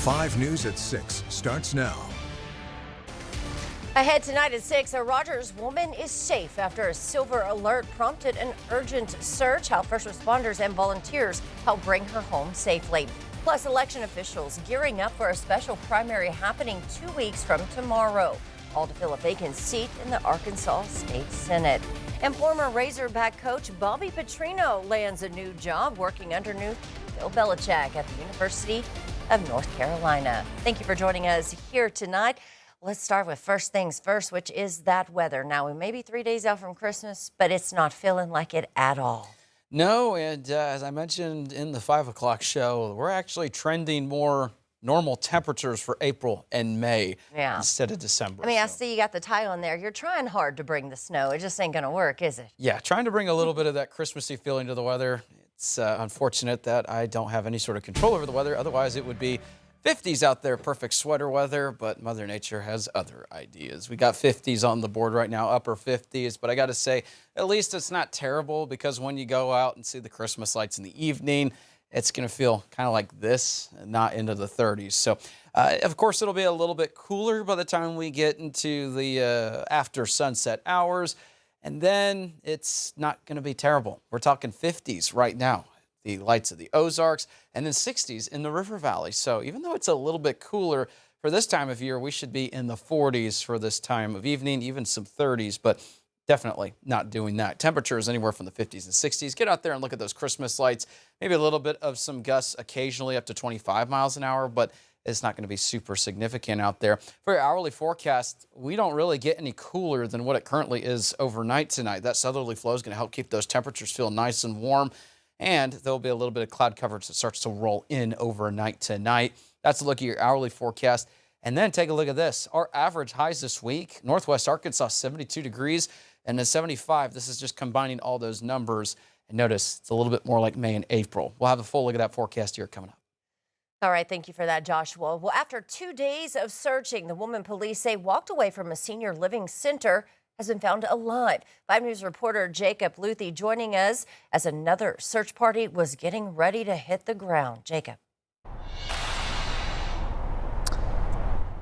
5 News at 6 starts now. Ahead tonight at 6, a Rogers woman is safe after a silver alert prompted an urgent search. How first responders and volunteers help bring her home safely. Plus, election officials gearing up for a special primary happening 2 weeks from tomorrow, all to fill a vacant seat in the Arkansas State Senate. And former Razorback coach Bobby Petrino lands a new job working underneath Bill Belichick at the University of North Carolina. Thank you for joining us here tonight. Let's start with first things first, which is that weather. Now, we may be 3 days out from Christmas, but it's not feeling like it at all. No, and as I mentioned in the 5 o'clock show, we're actually trending more normal temperatures for April and May instead of December. I mean, I see you got the tie on there. You're trying hard to bring the snow. It just ain't going to work, is it? Yeah, trying to bring a little bit of that Christmassy feeling to the weather. It's unfortunate that I don't have any sort of control over the weather. Otherwise, it would be 50s out there, perfect sweater weather, but Mother Nature has other ideas. We got 50s on the board right now, upper 50s, but I got to say, at least it's not terrible because when you go out and see the Christmas lights in the evening, it's going to feel kind of like this, not into the 30s. So, of course, it'll be a little bit cooler by the time we get into the after sunset hours, and then it's not going to be terrible. We're talking 50s right now. The lights of the Ozarks, and then 60s in the River Valley. So even though it's a little bit cooler for this time of year, we should be in the 40s for this time of evening, even some 30s, but definitely not doing that. Temperatures anywhere from the 50s and 60s. Get out there and look at those Christmas lights. Maybe a little bit of some gusts occasionally up to 25 miles an hour, but it's not going to be super significant out there. For your hourly forecast, we don't really get any cooler than what it currently is overnight tonight. That southerly flow is going to help keep those temperatures feel nice and warm. And there'll be a little bit of cloud coverage that starts to roll in overnight tonight. That's a look at your hourly forecast. And then take a look at this. Our average highs this week, Northwest Arkansas, 72 degrees, and then 75. This is just combining all those numbers. And notice it's a little bit more like May and April. We'll have a full look at that forecast here coming up. All right, thank you for that, Joshua. Well, after 2 days of searching, the woman police say walked away from a senior living center has been found alive. 5 News reporter Jacob Luthi joining us as another search party was getting ready to hit the ground. Jacob.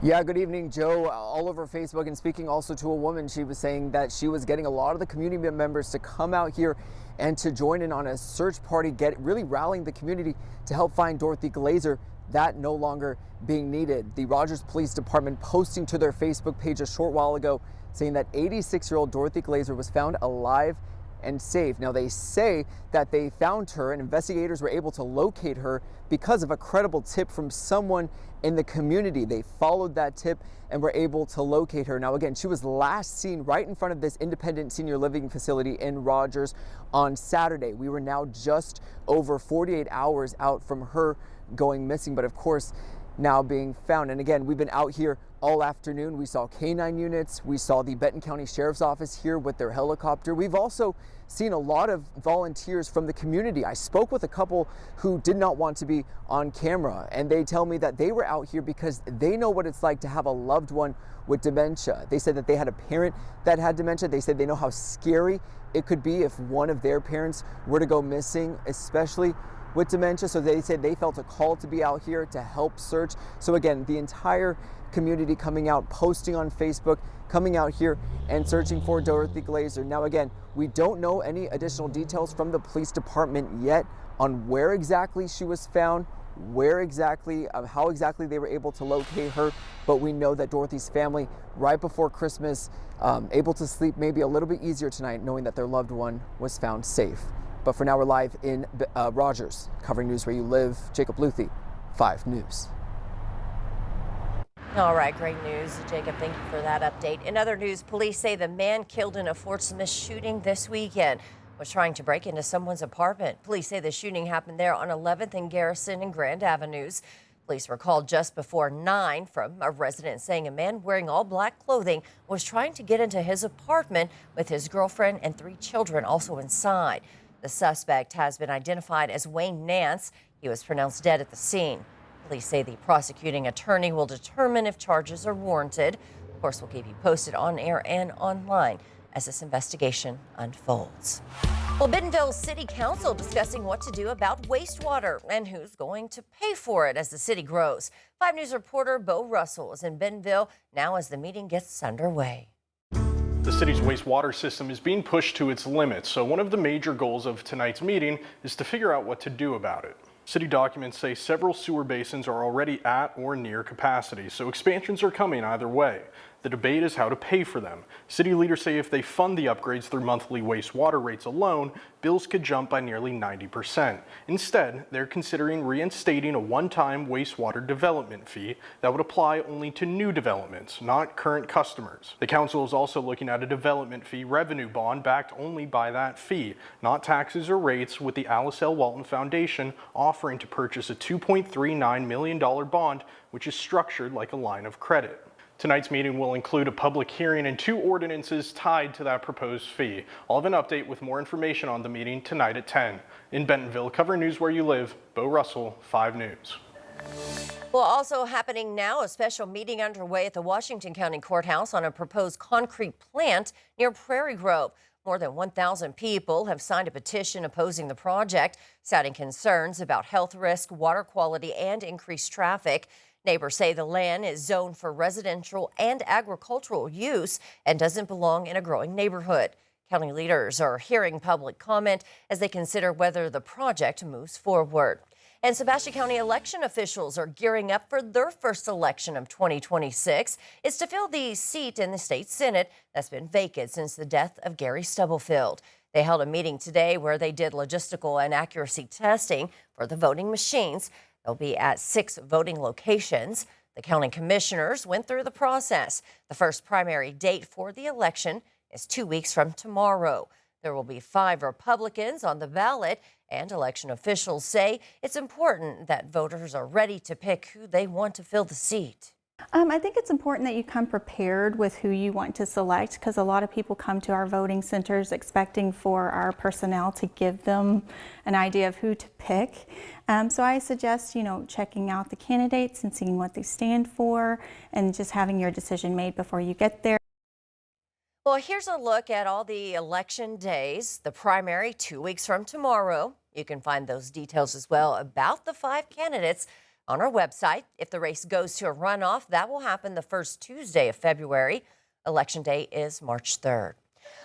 Yeah, good evening, Joe. All over Facebook, and speaking also to a woman, she was saying that she was getting a lot of the community members to come out here and to join in on a search party, really rallying the community to help find Dorothy Glazer. That no longer being needed. The Rogers Police Department posting to their Facebook page a short while ago saying that 86-year-old Dorothy Glazer was found alive and safe. Now, they say that they found her and investigators were able to locate her because of a credible tip from someone in the community. They followed that tip and were able to locate her. Now, again, she was last seen right in front of this independent senior living facility in Rogers on Saturday. We were now just over 48 hours out from her going missing, but of course, now being found. And again, we've been out here all afternoon. We saw K-9 units. We saw the Benton County Sheriff's Office here with their helicopter. We've also seen a lot of volunteers from the community. I spoke with a couple who did not want to be on camera, and they tell me that they were out here because they know what it's like to have a loved one with dementia. They said that they had a parent that had dementia. They said they know how scary it could be if one of their parents were to go missing, especially with dementia. So they said they felt a call to be out here to help search. So again, the entire community coming out, posting on Facebook, coming out here and searching for Dorothy Glazer. Now again, we don't know any additional details from the police department yet on where exactly she was found, where exactly, how exactly they were able to locate her, but we know that Dorothy's family, right before Christmas, able to sleep maybe a little bit easier tonight, knowing that their loved one was found safe. But for now, we're live in Rogers, covering news where you live. Jacob Luthi, 5 News. All right, great news, Jacob. Thank you for that update. In other news, police say the man killed in a Fort Smith shooting this weekend was trying to break into someone's apartment. Police say the shooting happened there on 11th and Garrison and Grand Avenues. Police were called just before 9 from a resident saying a man wearing all black clothing was trying to get into his apartment with his girlfriend and 3 children also inside. The suspect has been identified as Wayne Nance. He was pronounced dead at the scene. Police say the prosecuting attorney will determine if charges are warranted. Of course, we'll keep you posted on air and online as this investigation unfolds. Well, Bentonville City Council discussing what to do about wastewater and who's going to pay for it as the city grows. 5 News reporter Bo Russell is in Bentonville now as the meeting gets underway. The city's wastewater system is being pushed to its limits, so one of the major goals of tonight's meeting is to figure out what to do about it. City documents say several sewer basins are already at or near capacity, so expansions are coming either way. The debate is how to pay for them. City leaders say if they fund the upgrades through monthly wastewater rates alone, bills could jump by nearly 90%. Instead, they're considering reinstating a one-time wastewater development fee that would apply only to new developments, not current customers. The council is also looking at a development fee revenue bond backed only by that fee, not taxes or rates, with the Alice L. Walton Foundation offering to purchase a $2.39 million bond, which is structured like a line of credit. Tonight's meeting will include a public hearing and 2 ordinances tied to that proposed fee. I'll have an update with more information on the meeting tonight at 10. In Bentonville, covering news where you live, Bo Russell, 5 News. Well, also happening now, a special meeting underway at the Washington County Courthouse on a proposed concrete plant near Prairie Grove. More than 1,000 people have signed a petition opposing the project, citing concerns about health risk, water quality, and increased traffic. Neighbors say the land is zoned for residential and agricultural use and doesn't belong in a growing neighborhood. County leaders are hearing public comment as they consider whether the project moves forward. And Sebastian County election officials are gearing up for their first election of 2026. It's to fill the seat in the state Senate that's been vacant since the death of Gary Stubblefield. They held a meeting today where they did logistical and accuracy testing for the voting machines. They'll be at 6 voting locations. The county commissioners went through the process. The first primary date for the election is 2 weeks from tomorrow. There will be 5 Republicans on the ballot, and election officials say it's important that voters are ready to pick who they want to fill the seat. I think it's important that you come prepared with who you want to select, because a lot of people come to our voting centers expecting for our personnel to give them an idea of who to pick. So I suggest, checking out the candidates and seeing what they stand for and just having your decision made before you get there. Well, here's a look at all the election days. The primary 2 weeks from tomorrow. You can find those details as well about the 5 candidates on our website. If the race goes to a runoff, that will happen the first Tuesday of February. Election day is March 3rd.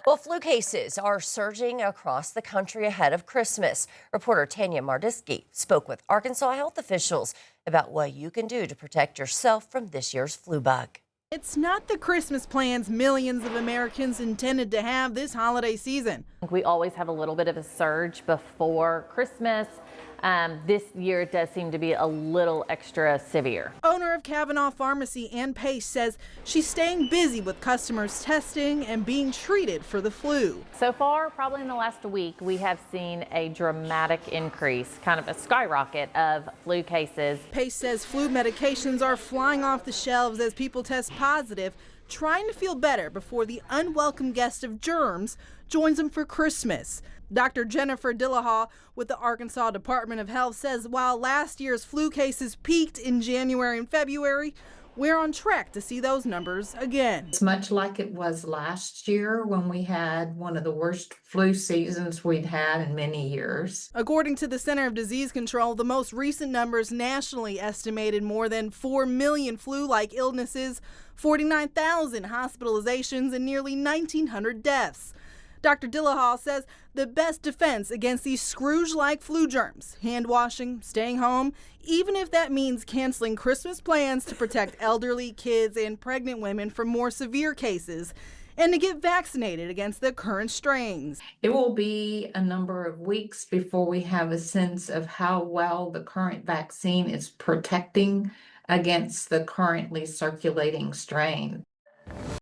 Well, flu cases are surging across the country ahead of Christmas. Reporter Tanya Mardisky spoke with Arkansas health officials about what you can do to protect yourself from this year's flu bug. It's not the Christmas plans millions of Americans intended to have this holiday season. We always have a little bit of a surge before Christmas. This year it does seem to be a little extra severe. Owner of Kavanaugh Pharmacy, Ann Pace, says she's staying busy with customers testing and being treated for the flu. So far, probably in the last week, we have seen a dramatic increase, kind of a skyrocket of flu cases. Pace says flu medications are flying off the shelves as people test positive, trying to feel better before the unwelcome guest of germs joins them for Christmas. Dr. Jennifer Dillahaw with the Arkansas Department of Health says while last year's flu cases peaked in January and February, we're on track to see those numbers again. It's much like it was last year when we had one of the worst flu seasons we'd had in many years. According to the Center of Disease Control, the most recent numbers nationally estimated more than 4 million flu-like illnesses, 49,000 hospitalizations, and nearly 1,900 deaths. Dr. Dillahaw says the best defense against these Scrooge-like flu germs, hand washing, staying home, even if that means canceling Christmas plans to protect elderly, kids, and pregnant women from more severe cases, and to get vaccinated against the current strains. It will be a number of weeks before we have a sense of how well the current vaccine is protecting against the currently circulating strain.